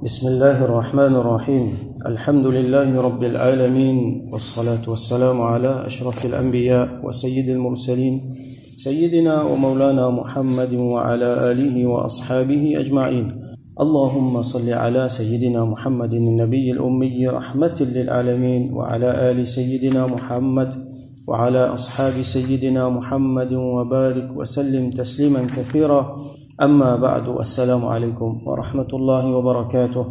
بسم الله الرحمن الرحيم الحمد لله رب العالمين والصلاة والسلام على أشرف الأنبياء وسيد المرسلين سيدنا ومولانا محمد وعلى آله وأصحابه أجمعين اللهم صل على سيدنا محمد النبي الأمي رحمة للعالمين وعلى آل سيدنا محمد وعلى أصحاب سيدنا محمد وبارك وسلم تسليما كثيرا أما بعد السلام عليكم ورحمة الله وبركاته.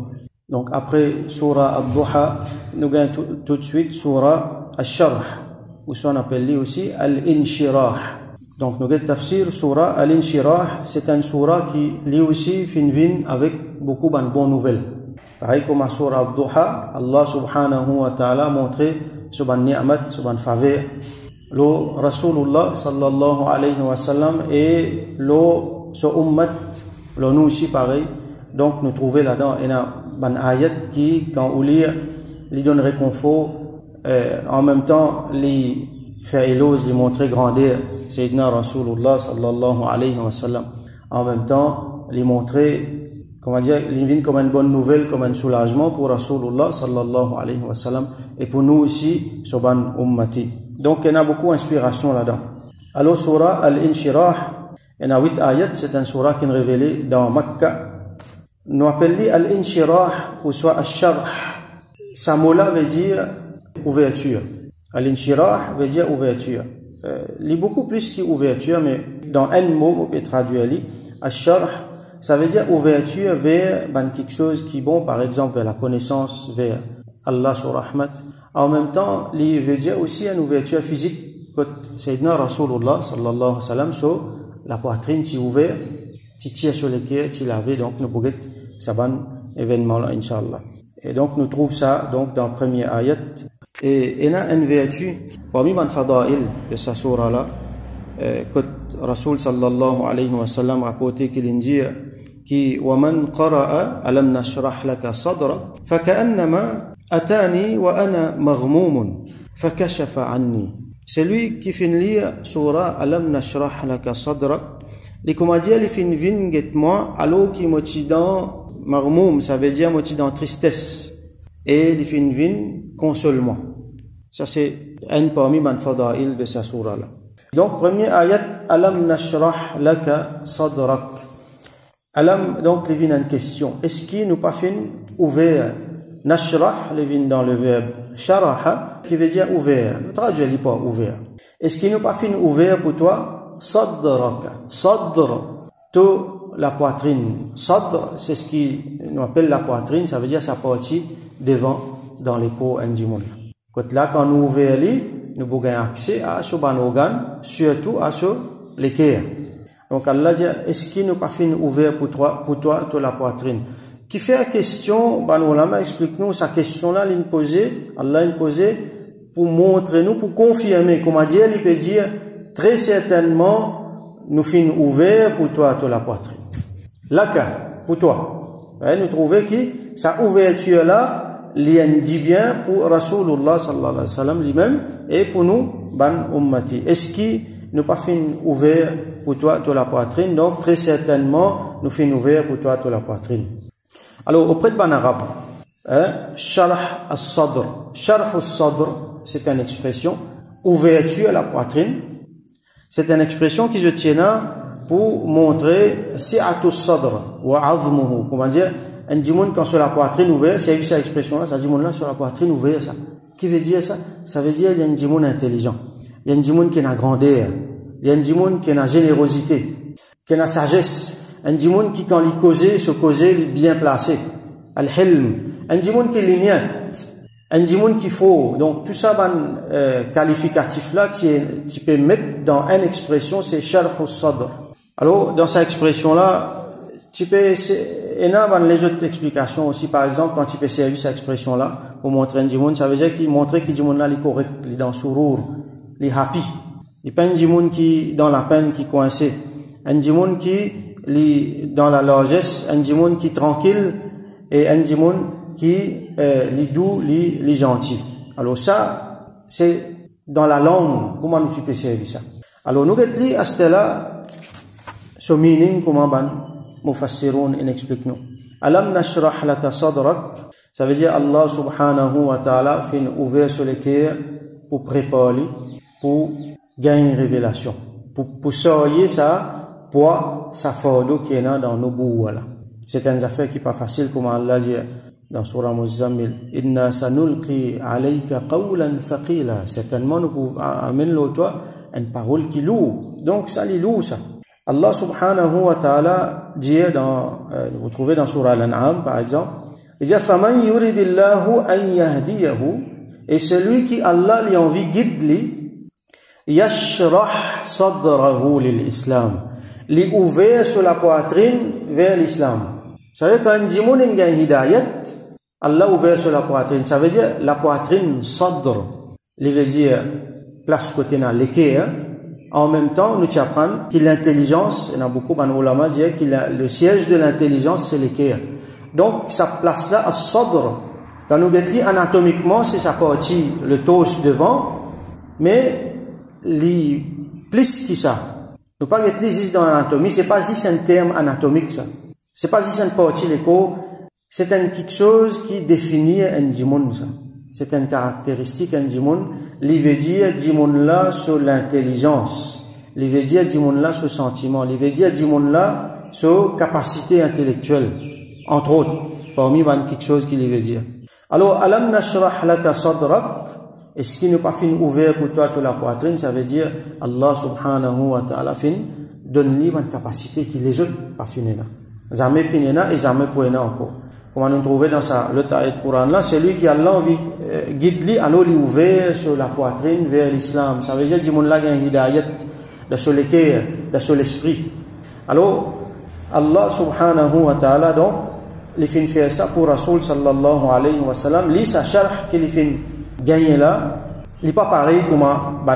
Donc après Surah Al-Duha, nous gagnons tout de suite Surah Al-Sharh, ou ce qu'on appelle aussi Al-Inshirah. Donc nous gagnons tafsir Surah Al-Inshirah, c'est une surah qui lit aussi finvin avec beaucoup de bonnes nouvelles. Pareil comme à Surah Al-Duha, Allah subhanahu wa ta'ala montré sur ban ni'mat, sur ban faveur, le Rasulullah sallallahu alayhi wa sallam et le ce ummat, nous aussi pareil. Donc nous trouvons là-dedans une ayat qui, quand on lit, lui donne réconfort, en même temps, lui fait éloge, lui montrer grandeur, Sayyidina Rasulullah sallallahu alayhi wa sallam. En même temps, lui montrer, comment dire, lui vient comme une bonne nouvelle, comme un soulagement pour Rasulullah sallallahu alayhi wa sallam, et pour nous aussi, ce ban ummati. Donc il y a beaucoup d'inspiration là-dedans. Alors, surah Al-Inshirah, il y a 8 ayats, c'est une surah qui est révélée dans Makkah. Nous appelons Al-Inshirah ou soit Al-Sharh. Sa mola veut dire ouverture. Al-Inshirah veut dire ouverture. Il y a beaucoup plus qu'ouverture, mais dans un mot, on peut traduire Al-Sharh, ça veut dire ouverture vers quelque chose qui est bon, par exemple vers la connaissance, vers Allah sur Rahmat. En même temps, il veut dire aussi une ouverture physique. Quand Sayyidina Rasulullah sallallahu alayhi wa sallam sur la poitrine qui est ouverte, qui tire sur les pieds, qui lavé, donc nous pouvons ça va événement là, Inch'Allah. Et donc nous trouvons ça donc dans le premier ayat. Et il y a une vertu, parmi les fadaïl de cette surah là, que Rasul sallallahu alayhi wa sallam rapporté qu'il dit qui ومن قرأ ألم نشرح لك صدرك فكأنما أتاني وأنا مغموم فكشف عني. Celui qui finit lire surah Alam nashrah laka sadrak, les commanditaires les finissent vinguettement alors qui moiti dans marmoum, ça veut dire moiti dans tristesse, et les finissent vin consolement. Ça c'est un parmi les fadaïl de cette surah là. Donc premier ayat Alam nashrah laka sadrak. Alam donc les vins en question. Est-ce qu'il nous pas fin ouvert? Nashrah, les vins dans le verbe sharaha, qui veut dire ouvert. Ne traduis pas ouvert. Est-ce qu'il n'est pas fin ouvert pour toi? Sadraka. Sadr, tout la poitrine. Sadr, c'est ce qu'on appelle la poitrine, ça veut dire sa partie devant dans les corps individuels. Quand nous ouvrons nous pouvons accès à ce bon organe, surtout à ce l'équerre. Donc Allah dit, est-ce qu'il n'est pas fin ouvert pour toi, toute la poitrine? Qui fait la question, Ulama explique-nous, sa question-là, Allah l'a posée pour montrer nous, pour confirmer, comment dire, il peut dire, très certainement, nous finissons ouverts pour toi, toute la poitrine. Laka, pour toi. Nous trouvons que sa ouverture-là, il dit bien pour Rasulullah sallallahu alayhi wa sallam lui-même, et pour nous, ummati. Est-ce qu'il nous pas fini ouvert pour toi, toute la poitrine? Donc, très certainement, nous finissons ouverts pour toi, toute la poitrine. Alors, auprès de ban arabe, Sharh al-Sadr. Sharh al-Sadr, c'est une expression, ouverture à la poitrine. C'est une expression qui se tient là pour montrer si'atu al-Sadr wa 'azmuhu. Comment dire? Un dimoun quand sur la poitrine ouverte, c'est cette expression-là, ça dit mon là sur la poitrine ouverte, ça. Qui veut dire ça? Ça veut dire il y a un dimoun intelligent. Il y a un dimoun qui a une grandeur. Il y a un dimoun qui a une générosité, qui a une sagesse. Un dimoun qui, quand il causait, se causait, il est bien placé. Al-Hilm. Un dimoun qui est lignant. Un dimoun qui faut. Donc, tout ça, qualificatif là, tu peux mettre dans une expression, c'est Sharh al-Sadr. Alors, dans cette expression-là, tu peux, et là, les autres explications aussi, par exemple, quand tu peux servir cette expression-là, pour montrer un dimoun, ça veut dire qu'il montre que le dimoun là, il est correct, il est dans surur, il est happy. Il n'est pas un dimoun qui, dans la peine, qui est coincé. Un dimoun qui, dans la largesse, un dimoun qui est tranquille et un dimoun qui est doux, li gentil. Alors ça, c'est dans la langue, comment nous tu peux servir ça. Alors nous avons à ce là, ce meaning, comment Mufassirun explique nous. Alam nashrah laka sadrak, ça veut dire Allah subhanahu wa ta'ala fin ouvert sur le cœur pour préparer, pour gagner révélation, pour sortir ça, poids, ça fardeau qui est dans nos bouts, là. C'est une affaire qui n'est pas facile, comme Allah dit dans Surah Muzammil, Inna sanulqi alayka qawlan thaqila. Certainement, nous pouvons amener l'autre une parole qui loue. Donc, ça, il loue, ça. Allah subhanahu wa ta'ala dit vous trouvez dans Surah Al-An'am, par exemple, il dit, Faman yuridillahu an yahdiyahu, et celui qui Allah lui envie guide-li, yashrah sadrahu lil-islam, li ouvert sur la poitrine vers l'islam. Ça veut dire quand dit mon hidayat, Allah ouvert sur la poitrine, ça veut dire la poitrine sadr, il veut dire place côté dans l'équerre. En même temps, nous apprenons que l'intelligence, il y a beaucoup d'ulama qui disent que le siège de l'intelligence c'est l'équerre. Donc sa place là à sadr. Quand nous regardons anatomiquement, c'est sa partie, le torse devant, mais les plus que ça. Nous pas regarder ici dans l'anatomie, c'est pas juste un terme anatomique ça. C'est pas juste une partie de corps, c'est quelque chose qui définit un dimon ça. C'est une caractéristique un dimon. Il veut dire dimon là sur l'intelligence. Il veut dire dimon là sur sentiment. Il veut dire dimon là sur capacité intellectuelle. Entre autres, parmi quelque chose qu'il veut dire. Alors, alam nashrah laka sadrak, est-ce qu'il n'est pas fin ouvert pour toi toute la poitrine? Ça veut dire Allah subhanahu wa ta'ala fin donne-lui une capacité qui les autres pas fini là. Jamais fini là et jamais pour encore. Comment nous trouver dans le taïd Coran là, c'est lui qui a l'envie guide-lui, alors il ouvert sur la poitrine vers l'islam. Ça veut dire du monde là gagne hidayat de sur le cœur, de sur l'esprit. Alors Allah subhanahu wa ta'ala donc il fin faire ça pour Rasoul sallallahu alayhi wa sallam, lui sa sharh qu'il fin gagner là, il n'est pas pareil comme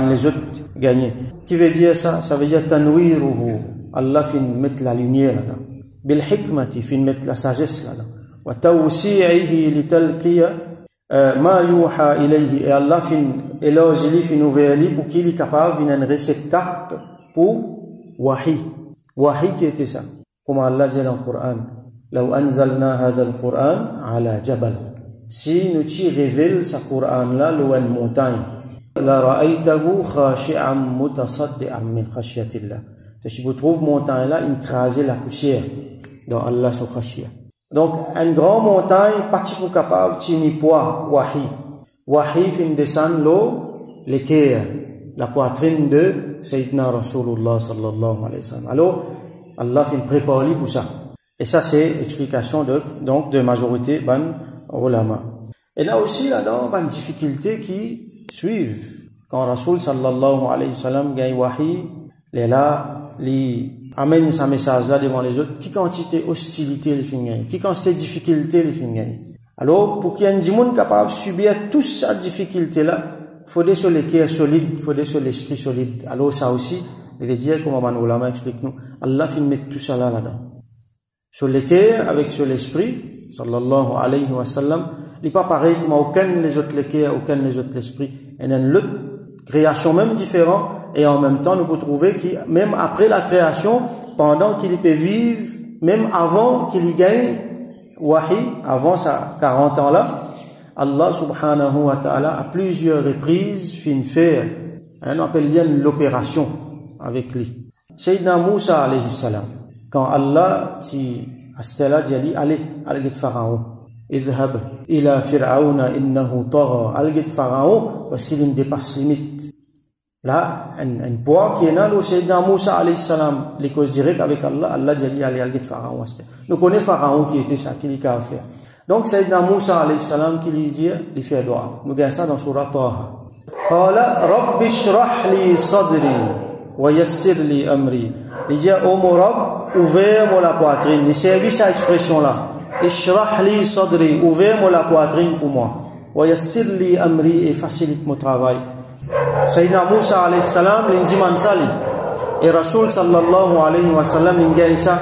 les autres gagner. Qui veut dire ça? Ça veut dire tanwiruhu, Allah fin mettre la lumière là. Bil hikmati fin mettre la sagesse là. Wa tawsi'ihi litalqiya ma yuha ilayhi, et Allah fin éloge fin ouvert pour qu'il est capable d'un réceptacle pour wahi. Wahi qui était ça? Comme Allah dit dans le Coran, لو أنزلنا هذا القرآن على جبل, si nous t'y révèle ce Coran là loin de montagne, لرأيته خاشعا متصدعا من خشية الله, si vous trouvez montagne là écraser la poussière dans Allah sur khashia. Donc une grande montagne particulièrement capable de poids wahi fin descendre l'eau l'équerre la poitrine de Sayyidina Rasulullah sallallahu alayhi wa sallam. Alors Allah fin préparer pour ça. Et ça, c'est l'explication de majorité ban ulama. Et là aussi, là-dedans, ban difficultés qui suivent. Quand Rasoul sallallahu alayhi wa sallam gagne wahi, il est là, il amène sa message là devant les autres. Qui quantité hostilité les fin gagne? Qui quantité difficulté les fin gagne? Alors, pour qu'il y ait un monde capable de subir toute cette difficulté-là, il faut des sur les cœurs solides, il faut des sur l'esprit solide. Alors, ça aussi, il est dit, comme ban ulama explique nous, Allah fin met tout ça là-dedans. Sur le cœur avec sur l'esprit, sallallahu alayhi wa sallam, il n'est pas pareil comme aucun les autres le cœur, aucun les autres l'esprit. Il y a une création même différente, et en même temps, nous pouvons trouver que même après la création, pendant qu'il peut vivre, même avant qu'il y gagne wahi, avant sa 40 ans là, Allah subhanahu wa ta'ala à plusieurs reprises fin faire, on appelle l'opération avec lui. Sayyidina Moussa alayhi salam, quand Allah dit à Stella dit allez al-git Pharaon, idhhab ila fir'auna innahu tagha, al-git Pharaon parce qu'il dépasse limite. Là un poids qui est là le Sayyidina Moussa alayhi salam, les causes directes avec Allah, Allah dit allez al-git Pharaon. Nous connaissons Pharaon qui était ça, qui lui a fait. Donc Sayyidina Moussa alayhi salam qui lui dit il fait dua. Nous gagnons ça dans surah Taha. Qala rabbi shrah li sadri wa yassir li amri. Il dit oh mon Rabb, ouvre-moi la poitrine. Il servit cette expression là. Ishrah li sadri, ouvre-moi la poitrine pour moi. Wa yassir li amri, et facilite mon travail. Sayyidina Moussa alayhi salam l'indiman sali. Et Rasoul sallallahu alayhi wa sallam l'ingagne ça.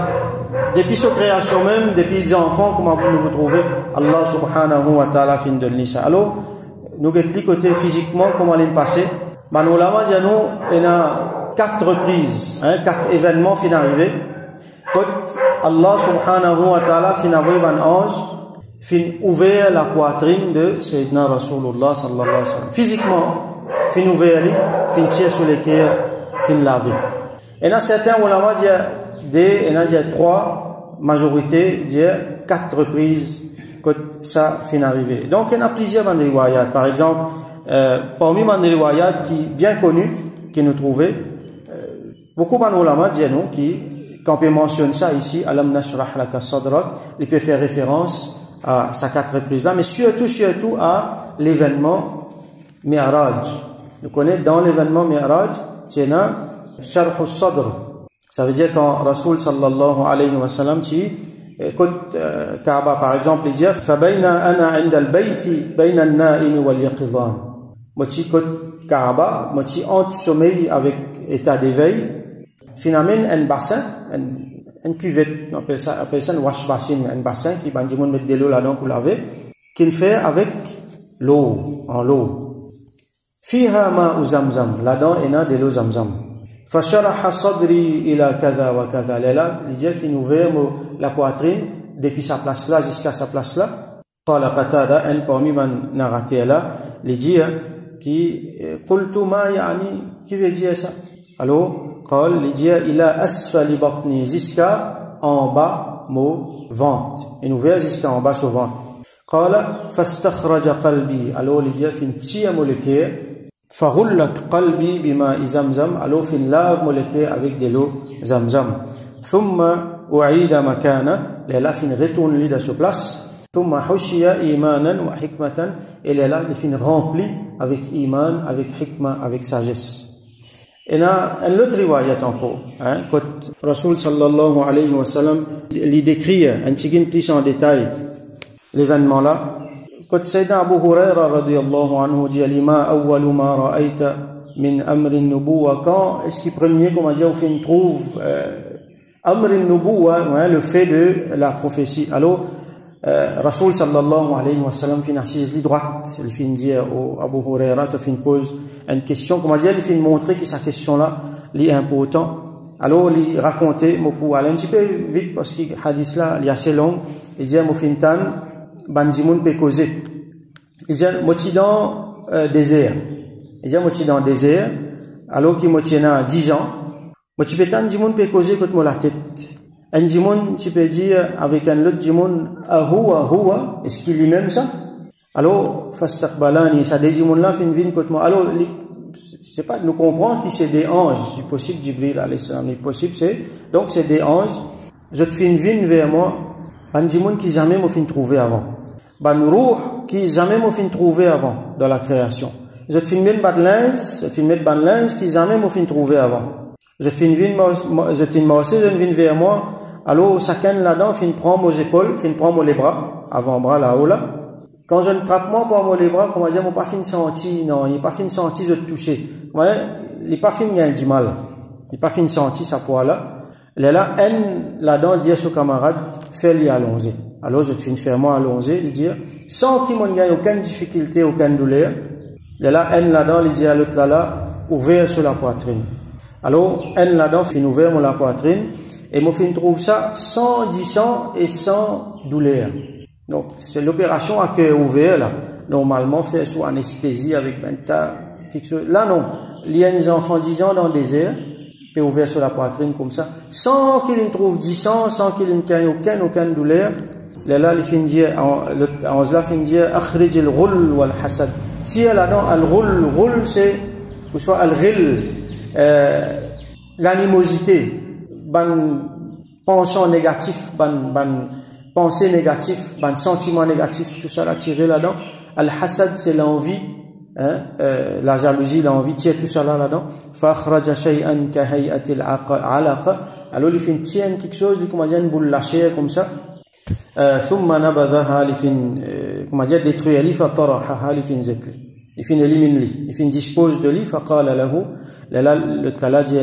Depuis sa création même, depuis les enfants, comment vous trouvez, Allah subhanahu wa ta'ala fin de l'issa. Alors, nous guettons côté physiquement, comment l'est passé. Manolama dit nous, il y a 4 reprises, 4 événements fin arrivés. Quand Allah subhanahu wa ta'ala fin envoyé un ange, fin ouvert la poitrine de Sayyidina Rasulullah sallallahu alayhi wa sallam. Physiquement, fin ouvert, fin tiré sur les cœurs, fin lavé. Et dans certains ulama disent 3 majorités, disent 4 reprises que ça fin arrivé. Donc il y en a plusieurs dans les riwayat. Par exemple, parmi les riwayat qui bien connus, qui nous trouvaient, beaucoup de ulama disent nous qui, quand on mentionne ça ici, Alam nashrah laka sadrak, il peut faire référence à ces 4 reprises là, mais surtout à l'événement Mi'raj. Vous connaissez dans l'événement Mi'raj, c'est un Sharh al-Sadr. Ça veut dire quand Rasoul sallallahu alayhi wa sallam dit, écoute, Kaaba par exemple, il dit, Fabayna ana inda al-bayti, bayna al-na'imi wal-yaqidhan. Moi, tu écoutes Kaaba, moi, tu entre sommeil avec état d'éveil, finalement, un bassin, une cuvette, on appelle ça un wash basin, un bassin qui va mettre de l'eau là-dedans pour laver, qu'il fait avec l'eau, en l'eau. Fiha ma'u zamzam, là-dedans, il y a de l'eau zamzam. Fasharaha sadri ila kada wa kada. Là, il dit, il ouvert la poitrine, depuis sa place là jusqu'à sa place là. Qala Qatada, un parmi man narraté là, il dit, qui, qultu ma yani, qui veut dire ça? Alors, qal, il dit, ila asfali batni, jusqu'à en bas, mon ventre. Il ouvert jusqu'à en bas son ventre. Qala, fastakhraja qalbi. Alors, il dit, fin tia molécule. فغلت قلبي بماء زمزم alors fin lave molécule avec de l'eau zamzam ثم أعيد مكانه là fin retourne lui dans sa place ثم حشي إيمانا وحكمة et là il fin rempli avec iman avec hikma avec sagesse. Et là un autre riwayat encore quand Rasoul sallallahu alayhi wa sallam il décrit un petit peu plus en détail l'événement là. قد سيدنا أبو هريرة رضي الله عنه dit لما أول ما رأيت من أمر النبوة quand est-ce qui premier comme on dit au fin trouve أمر النبوة le fait de la prophétie. Alors Rasoul sallallahu alayhi wa sallam fin assise droite, il fin dit au Abu Huraira il fin pose une question comme on dit il fin montrer que sa question là est important. Alors il racontait pour aller un petit peu vite parce que hadith là il est assez long. Il dit mo fin tan Banjimoun peut causer. Il dit, moi, dans désert. Il dit, moi, dans désert, alors qu'il m'a 10 ans. Moi, tu peux t'en Jimoun peut causer contre moi la tête. Un Jimoun, tu peux dire, avec un autre Jimoun, ahua, est-ce qu'il est même ça? Alors, fastakbalani, ça des Jimoun là, fin vin contre moi. Alors, c'est pas, nous comprenons que c'est des anges. C'est possible, Jibril, alayhi salam, c'est possible, donc c'est des anges. Je te fin vin vers moi. Ban Jimoun qui jamais m'a fin trouver avant. Ban Ruh qui jamais m'a fin trouver avant dans la création. Je te fin mettre ban linge qui jamais m'a fin trouver avant. Je te fin vers moi. Alors chacun là-dedans fin prend mes épaules, fin prend les bras, avant-bras là-haut là. Quand je ne trappe moi pour les bras, comment dire, mon pas fin senti, non, il n'est pas fin senti je te toucher. Il n'est pas fin gain du mal. Il n'est pas fin senti ça pour là. Là, là-dedans, dit à son camarade, fais-lui allonger. Alors, je te fais faire moi allonger, il dit, sans qu'il m'en gagne aucune difficulté, aucune douleur. Là, là-dedans, il dit à l'autre là, ouvert sur la poitrine. Alors, là-dedans, fin ouvert la poitrine, et mon fin trouve ça sans dissant et sans douleur. Donc, c'est l'opération à cœur ouvert, là. Normalement, fait sous anesthésie avec quelque chose. Là, non. Il y a des enfants 10 ans dans le désert, peut ouvert sur la poitrine comme ça, sans qu'il ne trouve 10 ans, sans qu'il ne gagne aucune douleur. Là, il finit dire, en cela finit dire, akhrij al-ghul wal-hasad. Tire là-dedans, al-ghul, c'est, ou soit al-ghil, l'animosité, ban penchant négatif, ban pensée négative, ban sentiment négatif, tout ça là, tiré là-dedans. Al-hasad, c'est l'envie. La jalousie, l'envie, tire tout ça là-dedans. Fakhraja shay'an ka hay'atil alaqa. Alors il fait tienne quelque chose, il comment dire une boule lâchée comme ça. Thumma nabadhaha li fin comment dire détruire li fataraha li fin zakli. Il fin élimine li, il fin dispose de li faqala lahu le kala dit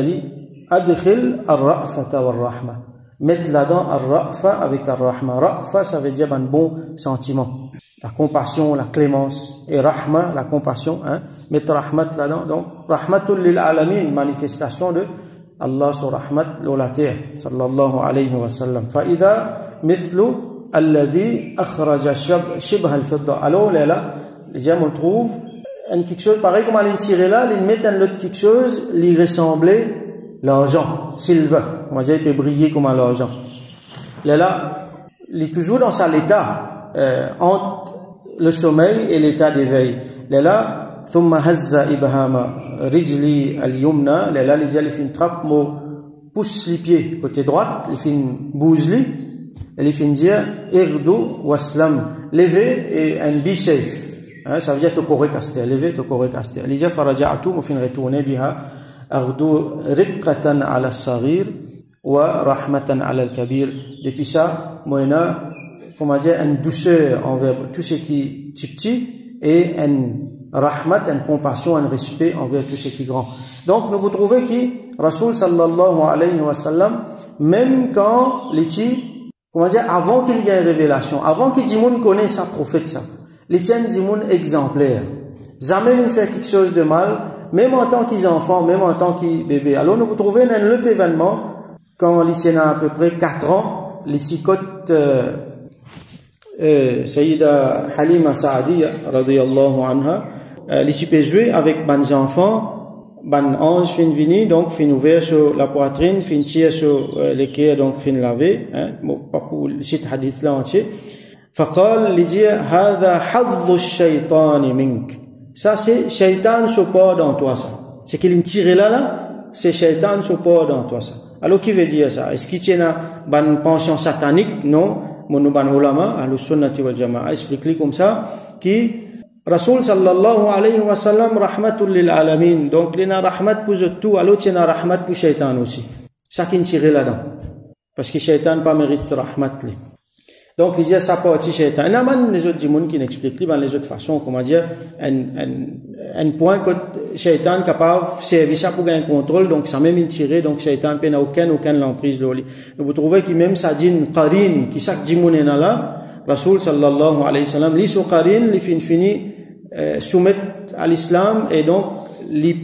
adkhil ar-ra'fata war-rahma. Mettre là-dedans ar-ra'fa avec ar-rahma. Ra'fa ça veut dire un bon sentiment. La compassion, la clémence, et rahma, la compassion, mettre rahmat là-dedans. Donc, rahmatul lil alamin, manifestation de Allah sur rahmat la terre sallallahu alayhi wa sallam فإذا مثل الذي أخرج شبه الفضة. Alors là les gens me trouvent quelque chose pareil comme à l'intérieur là, ils mettent un autre quelque chose, lui ressemblait l'argent, silver. Comment dire, il peut briller comme l'argent. Là, il est toujours dans sa état entre le sommeil et l'état d'éveil. Là, ثم هز إبهام رجلي اليمنى. Là, il fait une trappe, pousse les pieds côté droite, il fait une bouse li, il fait dire irdu waslam, lever et un be safe. Ça veut dire te correct aster, lever te correct aster. Il dit faraja'tu, mo fin retourner biha ardu riqqatan ala as-saghir wa rahmatan ala al-kabir. Depuis ça, moena comment dire une douceur envers tout ce qui est petit et une rahmat, une compassion, un respect envers tout ce qui est grand. Donc nous vous trouvez que Rasoul sallallahu alayhi wa sallam, même quand les comment dire, avant qu'il y ait une révélation, avant que Dimoun connaisse sa prophète, ça, les tiennent Dimoun exemplaire. Jamais il fait quelque chose de mal, même en tant qu'enfant, même en tant que bébé. Alors nous vous trouvez dans l'autre événement, quand les tiennent à peu près 4 ans, les ticotes Sayyida Halima Saadiya radiyallahu anha, les peut jouer avec des enfants, ban ange fin vini, donc fin ouvert sur la poitrine, fin tiré sur l'équerre, donc fin lavé, pas pour le site hadith là entier. Faqal li dit hadha hadhu ash-shaytan mink. Ça c'est shaitan se porte dans toi ça. C'est qu'il tire là, c'est shaitan se porte dans toi ça. Alors qui veut dire ça? Est-ce qu'il tient ban pension satanique? Non. Mon ban ulama ahlus sunnati wal jamaa explique comme ça qui Rasoul sallallahu alayhi wa sallam rahmatul lil alamin. Donc il y a rahmat pour tout, alors il y a rahmat pour shaitan aussi. Ça qui tire là-dedans. Parce que shaitan pas mérite rahmat li. Donc il dit ça partie shaitan. Il y a même les autres djimoun qui n'expliquent pas les autres façons, comment dire, un point que shaitan capable de servir ça pour gagner contrôle, donc ça même tiré, donc shaitan n'a aucune l'emprise loli. Donc vous trouvez que même ça dit qarin, qui chaque djimoun est là, Rasoul sallallahu alayhi wa sallam, li sou qarin, li fini soumettre à l'islam, et donc li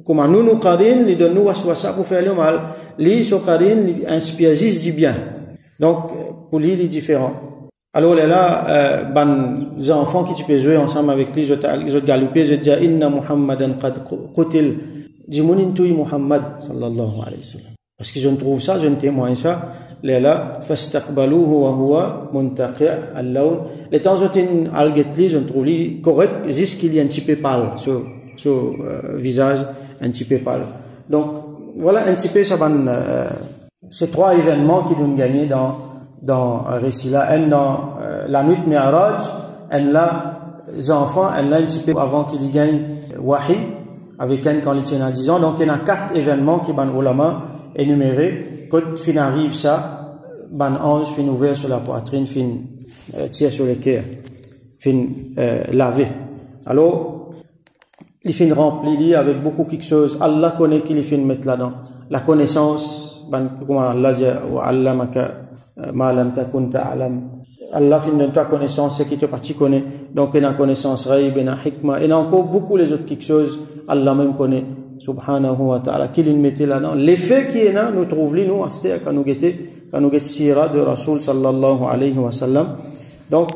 comme nous qarin, li donne nous waswasa pour faire le mal, li sou qarin, li inspire du bien. Donc pour lui, il est différent. Alors là, les enfants qui tu peux jouer ensemble avec lui, je te galoper, je te dis inna Muhammadan qad qutil, jimoun touy Muhammad sallallahu alayhi wa sallam. Parce que je ne trouve ça, je ne témoigne ça. Là, fastaqbaluhu wa huwa muntaqi' al-lawn. Les temps où tu algetli, je ne trouve lui correct, juste qu'il y a un petit peu pâle sur visage, un petit peu pâle. Donc voilà un petit peu ça ces 3 événements qui nous gagner dans un récit là, un dans la nuit Mi'raj, un là les enfants, un là un petit peu avant qu'il y gagne wahi avec un quand il tient à 10 ans. Donc il y a 4 événements qui ban ulama énumérés. Quand fin arrive ça, ban ange fin ouvert sur la poitrine, fin tire sur le cœur, fin lavé. Alors il fin rempli avec beaucoup quelque chose. Allah connaît qu'il fin mettre là-dedans. La connaissance, comment Allah dit wa allamaka ma lam takun ta'lam. Allah fin donne ta connaissance, c'est qui te parti connaît. Donc il y a connaissance raïb, il y a hikma, il y a encore beaucoup les autres quelque chose. Allah même connaît. Subhanahu wa ta'ala, qu'il mettait là-dedans. L'effet qui est là, nous trouvons, nous, quand nous guettons sira de Rasoul sallallahu alayhi wa sallam. Donc,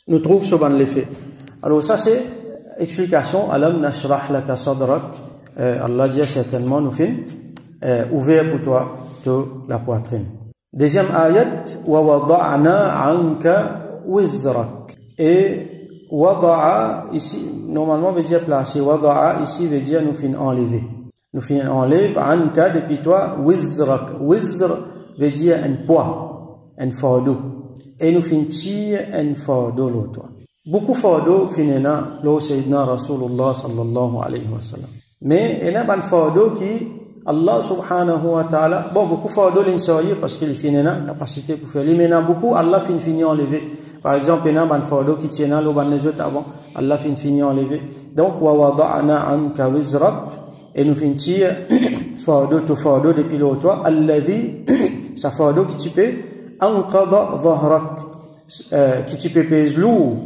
nous trouvons ce ban l'effet. Alors, ça, c'est explication. Alam nashrah laka sadrak. Allah dit certainement, nous fin, ouvert pour toi, la poitrine. Deuxième ayat, wa wada'na anka wizrak. Et, wada'a, ici, normalement, veut dire placer. Wada'a, ici, veut dire nous fin enlever. Nous fin enlève, anka, depuis toi, wizrak. Wizr veut dire un poids, un fardeau. Et nous fin tire un fardeau, l'autre. Beaucoup fardeau, finena, l'eau, Sayyidina Rasulullah sallallahu alayhi wa sallam. Mais, il y a un fardeau qui, Allah subhanahu wa ta'ala, bon, beaucoup fardeau l'insérieux parce qu'il finena, capacité pour faire. Mais il y a beaucoup, Allah fini enlever. Par exemple, il y a un fardeau qui tient là, les autres avant, Allah fini enlever. Donc, wa wada'na anka wizrak, et nous fin tire fardeau to fardeau depuis l'autre, alladhi, sa fardeau qui tu peux, anqadha dhahrak, qui tu peux pèse lourd,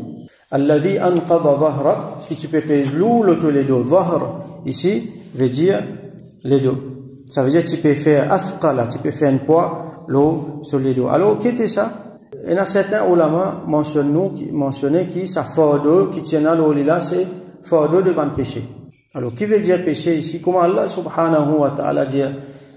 alladhi anqadha dhahrak, qui tu peux pèse lourd, l'autre les deux, dhahr, ici, veut dire les deux. Ça veut dire que tu peux faire athqala, tu peux faire un poids, l'eau sur les dos. Alors, qu'est-ce que ça? Il y a certains ulama mentionnaient qui ça fardeau qui tient à l'eau là, c'est fardeau de ban péché. Alors, qui veut dire péché ici? Comment Allah subhanahu wa ta'ala dit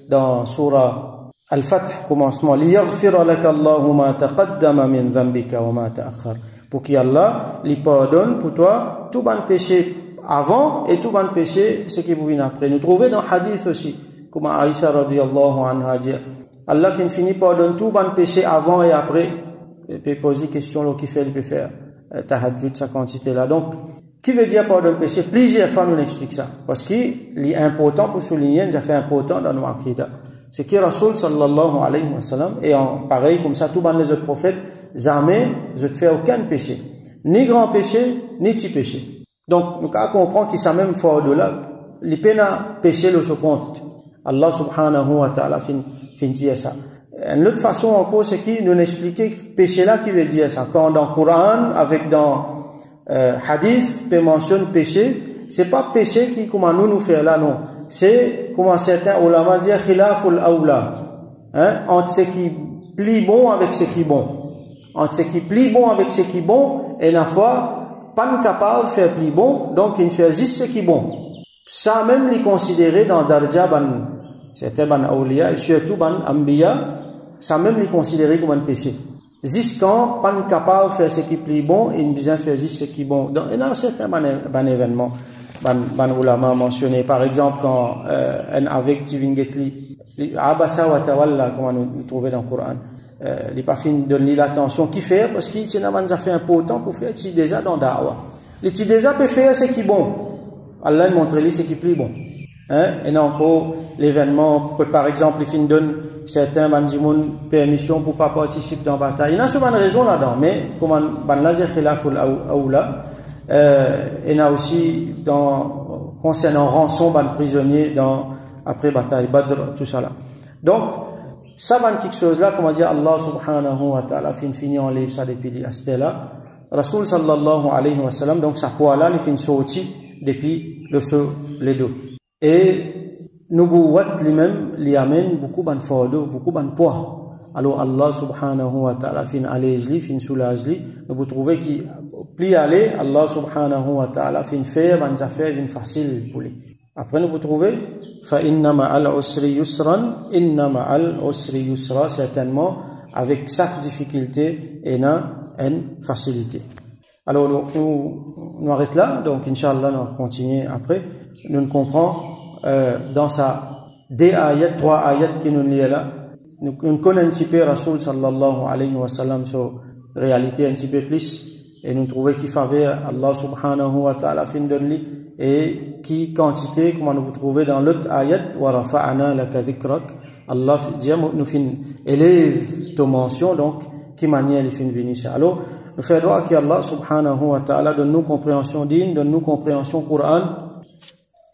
dans surah Al-Fath, commencement, لِيَغْفِرَ لَكَ اللَّهُ مَا تَقَدَّمَ مِنْ ذَنْبِكَ وَمَا تَأَخَّرَ. Pour qu'Allah lui pardonne pour toi tout ban péché avant et tout ban péché ce qui vous vient après. Nous trouvons dans hadith aussi, comme Aïcha radiyallahu anha dit, Allah finit pardonne tout ban péché avant et après. Il peut poser question, là, qui fait, il peut faire tahajjud, sa quantité là. Donc, qui veut dire pardon le péché? Plusieurs fois, nous explique ça. Parce qu'il est important pour souligner, nous a fait important dans nos aqidah. C'est que Rasul sallallahu alayhi wa sallam, et pareil, comme ça, tous les autres prophètes, jamais, je ne fais aucun péché. Ni grand péché, ni petit péché. Donc, nous comprenons qu'il s'est même fort de là, les peines à péché le se compte. Allah subhanahu wa ta'ala fin dire ça. Une autre façon encore, c'est qu'il nous expliquait péché là qui veut dire ça. Quand dans le Coran, avec dans hadith, peut mentionne péché, c'est pas péché qui, comment nous fait là, non. C'est, comment certains ulama disent, khilaful awla. Entre ce qui plie bon avec ce qui est bon. Entre ce qui plie bon avec ce qui est bon, et la fois, pas capable de faire plie bon, donc il fait juste ce qui est bon. Ça même les considérer dans darja ban, certains ban awliya, et surtout ban ambiya, ça même les considérer comme un péché. Jusqu'à pas capable de faire ce qui est bon, et il besoin faire juste ce qui est bon. Donc, il y a certains ban événements, ban ulama mentionné, par exemple, quand, avec Tivingetli, Abasa wa Tawalla, comme nous trouvons dans le Coran, les parfums donnent l'attention qui fait, parce qu'il y a fait un peu de temps pour faire Tideza dans Da'wa. Les Tideza peut faire ce qui est bon. Allah montre lui ce qui est plus bon. Et non, encore l'événement, que par exemple, les films donnent certains bandimoun permission pour pas participer dans la bataille. Il y a souvent une raison là-dedans, mais comme ban la dire khilaful awla, il y a aussi dans, concernant rançon ban prisonnier dans, après bataille, Badr, tout ça là. Donc, ça ban quelque chose là, comment dire, Allah subhanahu wa ta'ala fini en livre ça depuis l'aspect là. Rasul sallallahu alayhi wa sallam, donc ça poids là, il fin sorti depuis les deux. Et nubuwat lui-même lui amène beaucoup de fardeau, beaucoup de poids. Alors Allah subhanahu wa ta'ala fin allez-li, fin soulage-li. Nous vous trouvez qu'il plus aller, Allah subhanahu wa ta'ala fin faire des affaires fin facile pour lui. Après nous vous trouvez fa inna ma'al usri yusran, inna ma'al usri yusra, certainement avec chaque difficulté et une facilité. Alors nous arrêtons là, donc Inch'Allah nous continuer après. Nous comprenons dans sa deux ayats, trois ayats qui nous lient là. Nous connaissons un petit peu Rasul sallallahu alayhi wa sallam sur réalité un petit peu plus et nous trouvons qu'il favait Allah subhanahu wa ta'ala fin de lui et qui quantité comme nous trouvons dans l'autre ayat wa rafa'ana laka dhikrak. Allah dit nous fin élève ton mention donc qui manière il fin venir ça. Alors nous faisons droit à Allah subhanahu wa ta'ala donne-nous compréhension digne, donne-nous compréhension Coran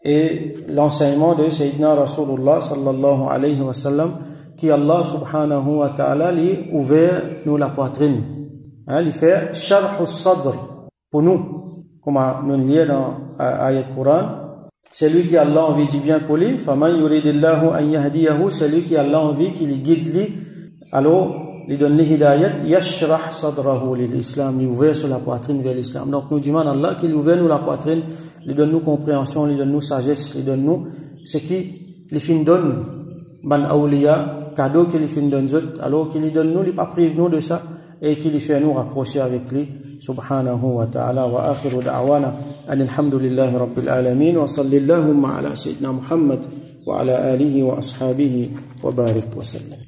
et l'enseignement de Sayyidina Rasulullah sallallahu alayhi wa sallam qui Allah subhanahu wa ta'ala lui ouvert nous la poitrine. Il fait sharh sadr pour nous, comme nous lisons dans l'ayat Coran. C'est lui qui Allah envie du bien pour lui. Faman yuridillahu an yahdiyahu, c'est lui qui Allah envie qui lui guide lui. Alors, il donne l'hidayat, yashrah sadrahu l'islam, il ouvert sur la poitrine vers l'islam. Donc nous demandons à Allah qu'il ouvre nous la poitrine, il donne nous compréhension, il donne nous sagesse, il donne nous ce qui les fin donne ban awliya, cadeau qu'il fin donne zot, alors qu'il donne nous, il pas prive nous de ça et qu'il fait nous rapprocher avec lui subhanahu wa ta'ala wa akhiru da'wana alhamdulillahi rabbil alamin wa sallallahu ala sayyidina Muhammad wa ala alihi wa ashabihi wa barik wa sallam.